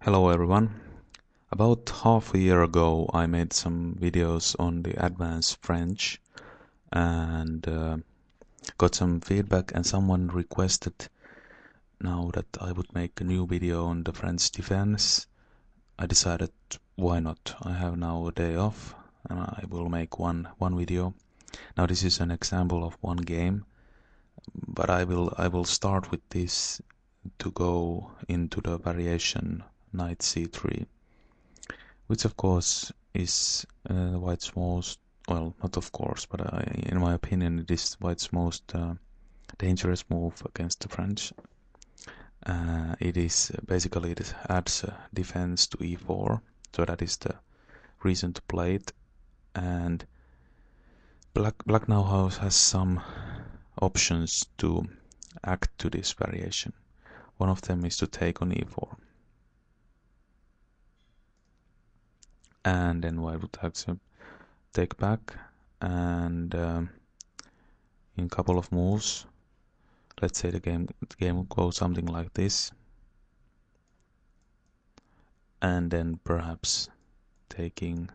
Hello everyone. About half a year ago I made some videos on the advanced French and got some feedback, and someone requested now that I would make a new video on the French defense. I decided why not. I have now a day off and I will make one video. Now this is an example of one game, but I will start with this to go into the variation knight c3, which of course is white's most, well, not of course, but in my opinion it is white's most dangerous move against the French. It is basically, it adds defense to e4, so that is the reason to play it. And black now has some options to act to this variation. One of them is to take on e4, and then white would accept take back, and in a couple of moves, let's say the game will go something like this, and then perhaps taking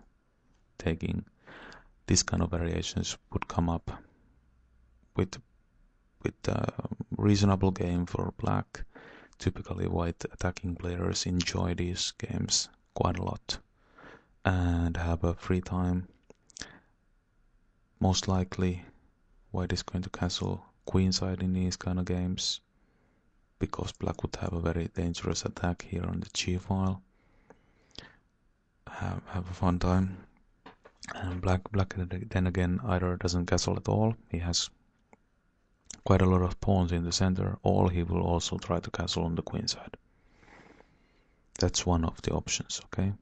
this kind of variations would come up with a reasonable game for black. Typically white attacking players enjoy these games quite a lot and have a free time. Most likely white is going to castle queenside in these kind of games, because black would have a very dangerous attack here on the g file. Have a fun time. And black then again either doesn't castle at all, he has quite a lot of pawns in the center, or he will also try to castle on the queenside. That's one of the options, okay?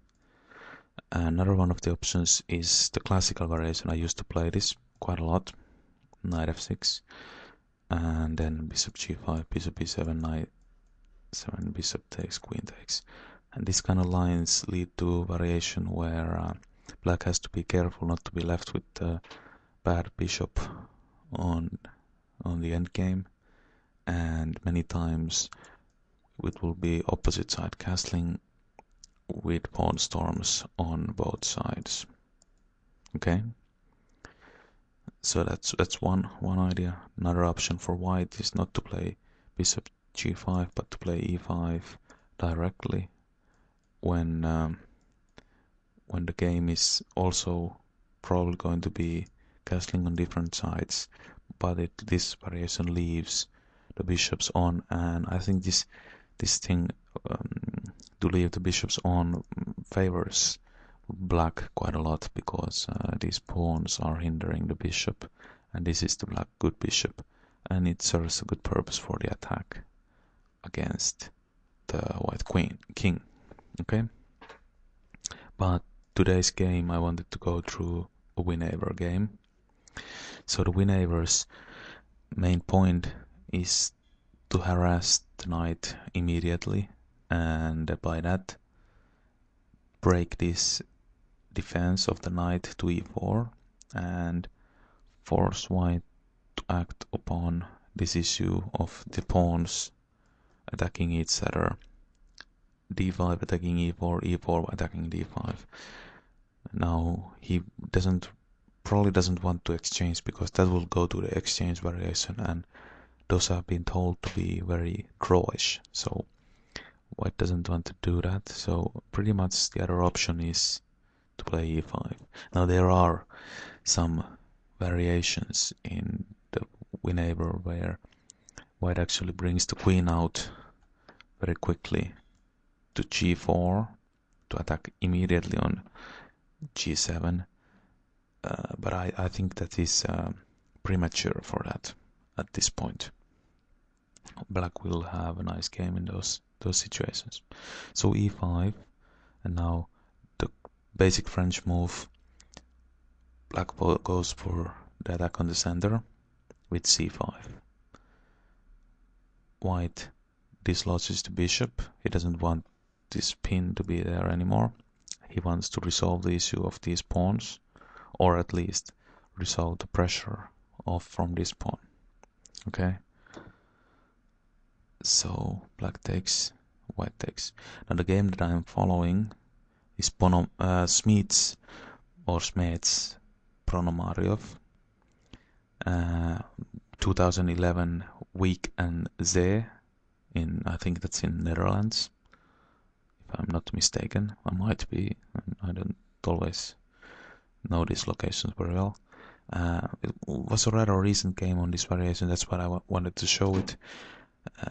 Another one of the options is the classical variation. I used to play this quite a lot. Knight f6, and then bishop g5, bishop b7, knight 7, bishop takes, queen takes. And these kind of lines lead to variation where black has to be careful not to be left with the bad bishop on the endgame, and many times it will be opposite side castling with pawn storms on both sides. Okay, so that's one idea. Another option for white is not to play bishop g5, but to play e5 directly when the game is also probably going to be castling on different sides, but this variation leaves the bishops on, and I think this thing to leave the bishops on favors black quite a lot, because these pawns are hindering the bishop, and this is the black good bishop, and it serves a good purpose for the attack against the white king. Okay, but today's game I wanted to go through a winawer game. So the winawer's main point is to harass the knight immediately, and by that break this defense of the knight to e4 and force white to act upon this issue of the pawns attacking each other. d5 attacking e4, e4 attacking d5. Now he probably doesn't want to exchange, because that will go to the exchange variation, and those have been told to be very drawish, so white doesn't want to do that. So pretty much the other option is to play e5. Now there are some variations in the winawer where white actually brings the queen out very quickly to g4 to attack immediately on g7, but I think that is premature for that at this point. Black will have a nice game in those situations. So e5, and now the basic French move, black goes for the attack on the center with c5. White dislodges the bishop. He doesn't want this pin to be there anymore. He wants to resolve the issue of these pawns, or at least resolve the pressure off from this pawn. Okay, so black takes white takes. Now the game that I'm following is Smets or Smets Ponomariov, 2011 Week and Z in, I think that's in Netherlands, if I'm not mistaken. I might be, I don't always know these locations very well. It was a rather recent game on this variation, that's why I wanted to show it.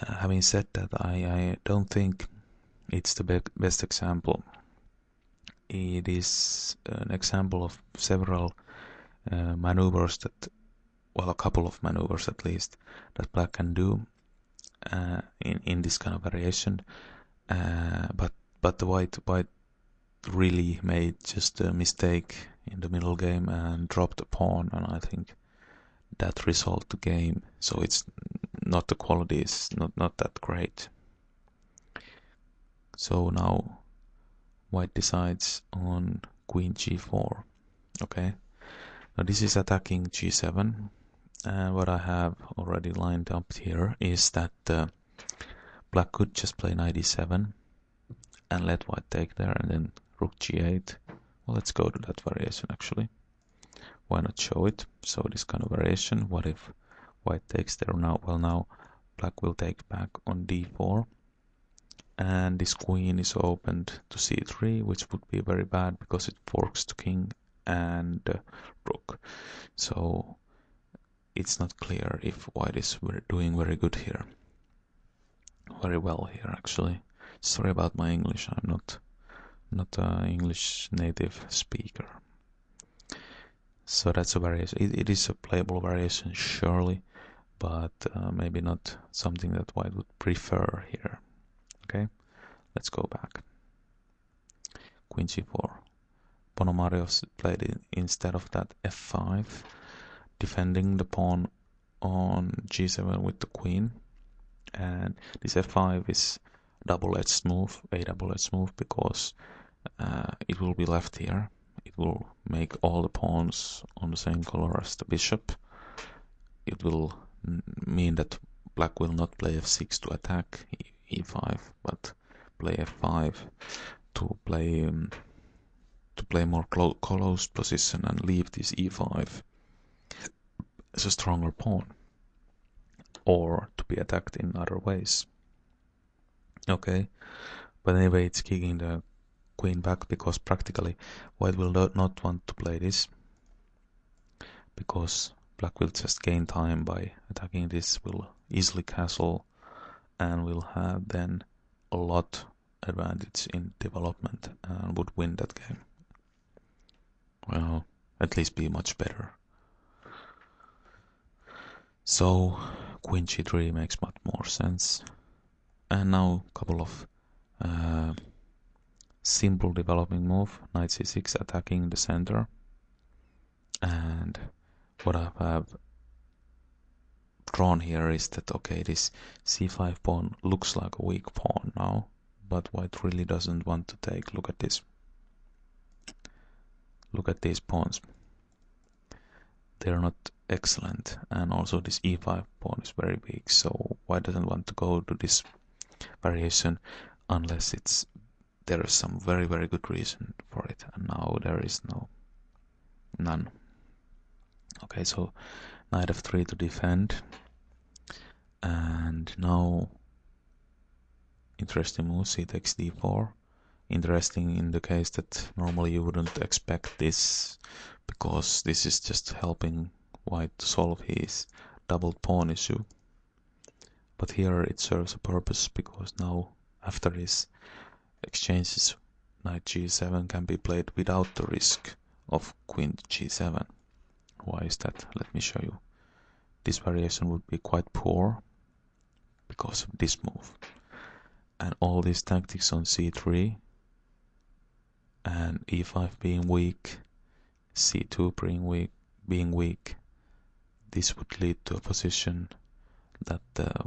Having said that, I don't think it's the best example. It is an example of several maneuvers that, well, a couple of maneuvers at least, that black can do in this kind of variation. But the white really made just a mistake in the middle game and dropped a pawn, and I think that resolved the game. So it's not, the quality is not that great. So now white decides on queen g4. Okay, now this is attacking g7, and what I have already lined up here is that black could just play knight e7 and let white take there, and then rook g8. Well, let's go to that variation actually. Why not show it? So this kind of variation, what if white takes there now? Well, now black will take back on d4, and this queen is opened to c3, which would be very bad because it forks to king and rook. So it's not clear if white is doing very good here. Very well here actually. Sorry about my English, I'm not an English native speaker. So that's a variation. It is a playable variation, surely, but maybe not something that white would prefer here. Okay, let's go back. Queen g4. Ponomariov played it instead of that f5, defending the pawn on g7 with the queen. And this f5 is a double-edged move because it will be left here. It will make all the pawns on the same color as the bishop. It will mean that black will not play f6 to attack e5, but play f5 to play more close position and leave this e5 as a stronger pawn, or to be attacked in other ways. Okay, but anyway, it's kicking the queen back because practically white will not want to play this, because black will just gain time by attacking this, will easily castle, and will have then a lot advantage in development and would win that game. Well, at least be much better. So queen g3 makes much more sense. And now a couple of simple developing move. Knight c6 attacking the center. And what I have drawn here is that, okay, this c5 pawn looks like a weak pawn now, but white really doesn't want to take. Look at this. Look at these pawns. They're not excellent, and also this e5 pawn is very weak, so white doesn't want to go to this variation unless there is some very good reason for it, and now there is none. Okay, so knight f3 to defend, and now interesting move, c takes d4. Interesting in the case that normally you wouldn't expect this, because this is just helping white to solve his double pawn issue. But here it serves a purpose, because now after his exchanges, knight g7 can be played without the risk of queen g7. Why is that? Let me show you. This variation would be quite poor because of this move. And all these tactics on c3 and e5 being weak, c2 being weak, this would lead to a position that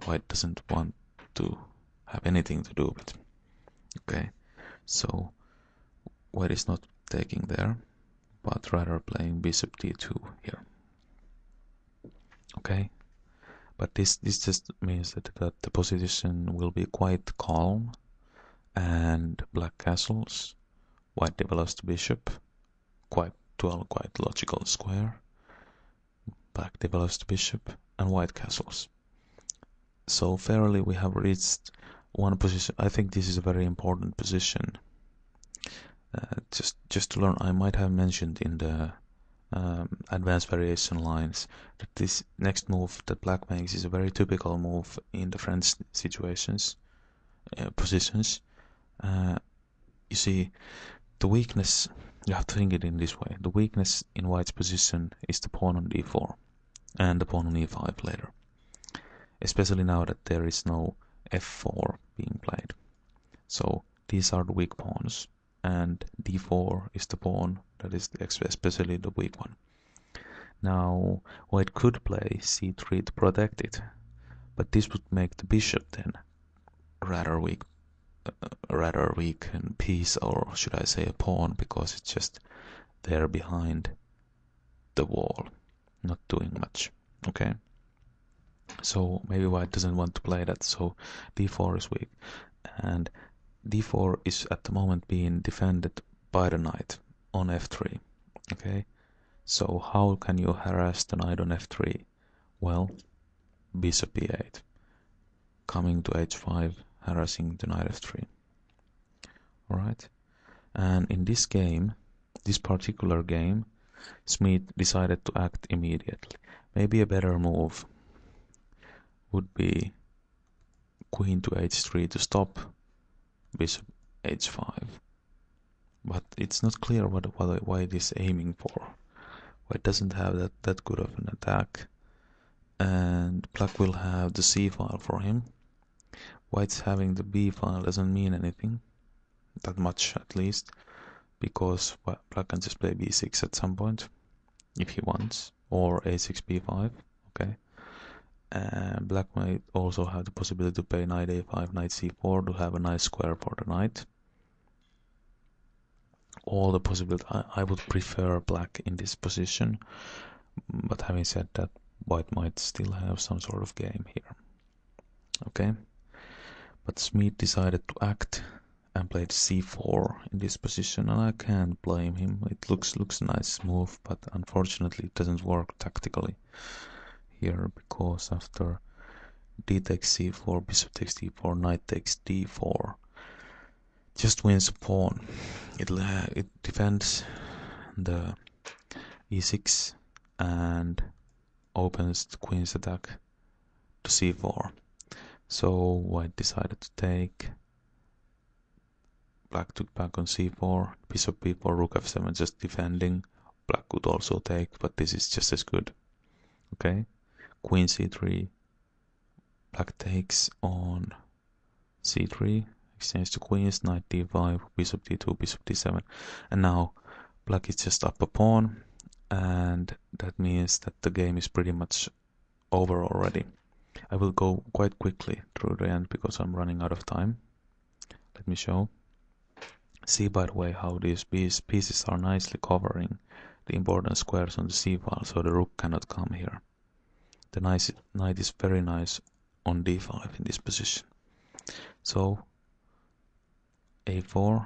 white doesn't want to have anything to do with. Okay, so white is not taking there, but rather playing bishop d2 here. Okay, but this just means that the position will be quite calm, and black castles. White develops the bishop, quite logical square. Black develops the bishop, and white castles. So fairly we have reached one position. I think this is a very important position. Just to learn, I might have mentioned in the advanced variation lines that this next move that black makes is a very typical move in the French situations, positions. You see, the weakness, you have to think it in this way. The weakness in white's position is the pawn on d4 and the pawn on e5 later. Especially now that there is no f4 being played. So these are the weak pawns, and d4 is the pawn that is especially the weak one. Now white could play c3 to protect it, but this would make the bishop then rather weak piece, or should I say a pawn, because it's just there behind the wall, not doing much. Okay, so maybe white doesn't want to play that, so d4 is weak, and d4 is at the moment being defended by the knight on f3. Okay, so how can you harass the knight on f3? Well, bishop e8, coming to h5, harassing the knight f3. Alright, and in this game, this particular game, Smith decided to act immediately. Maybe a better move would be queen to h3 to stop bishop h5, but it's not clear why it is aiming for. White doesn't have that good of an attack, and black will have the c file for him. White's having the b file doesn't mean anything, that much at least, because black can just play b6 at some point if he wants, or a6 b5. Okay, and black might also have the possibility to play knight a5, knight c4 to have a nice square for the knight. All the possibilities. I would prefer black in this position, but having said that, white might still have some sort of game here. Okay, but Smith decided to act and played c4 in this position, and I can't blame him. It looks a nice move, but unfortunately it doesn't work tactically here, because after d takes c4, bishop takes d4, knight takes d4, just wins a pawn. It defends the e6 and opens the queen's attack to c4. So white decided to take. Black took back on c4, bishop b4, rook f7, just defending. Black could also take, but this is just as good. Okay, queen c3, black takes on c3, exchange to queens, knight d5, bishop d2, bishop d7, and now black is just up a pawn, and that means that the game is pretty much over already. I will go quite quickly through the end because I'm running out of time. Let me show. See, by the way, how these pieces are nicely covering the important squares on the c file, so the rook cannot come here. The knight is very nice on d5 in this position. So a4,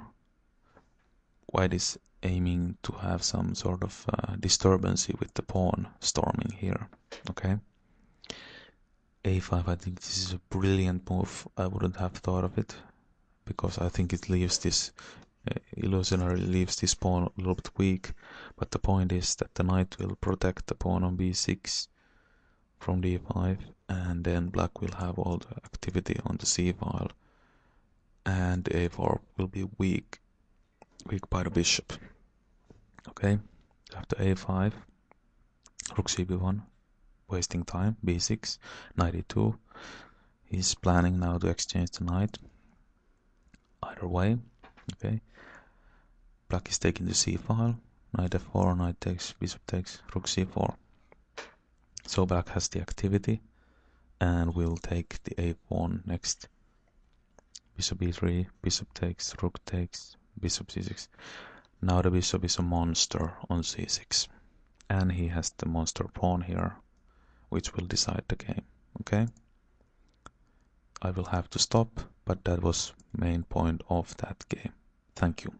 white is aiming to have some sort of disturbance with the pawn storming here. Okay, a5, I think this is a brilliant move. I wouldn't have thought of it, because I think it leaves this illusionary leaves this pawn a little bit weak, but the point is that the knight will protect the pawn on b6 from d5, and then black will have all the activity on the c file, and a4 will be weak by the bishop. Okay, after a5, rook cb1, wasting time, b6, knight e2. He's planning now to exchange the knight. Either way, okay. Black is taking the c file, knight f4, knight takes, bishop takes, rook c4. So black has the activity, and will take the a pawn next. Bishop e3, bishop takes, rook takes, bishop c6. Now the bishop is a monster on c6, and he has the monster pawn here, which will decide the game. Okay, I will have to stop, but that was main point of that game. Thank you.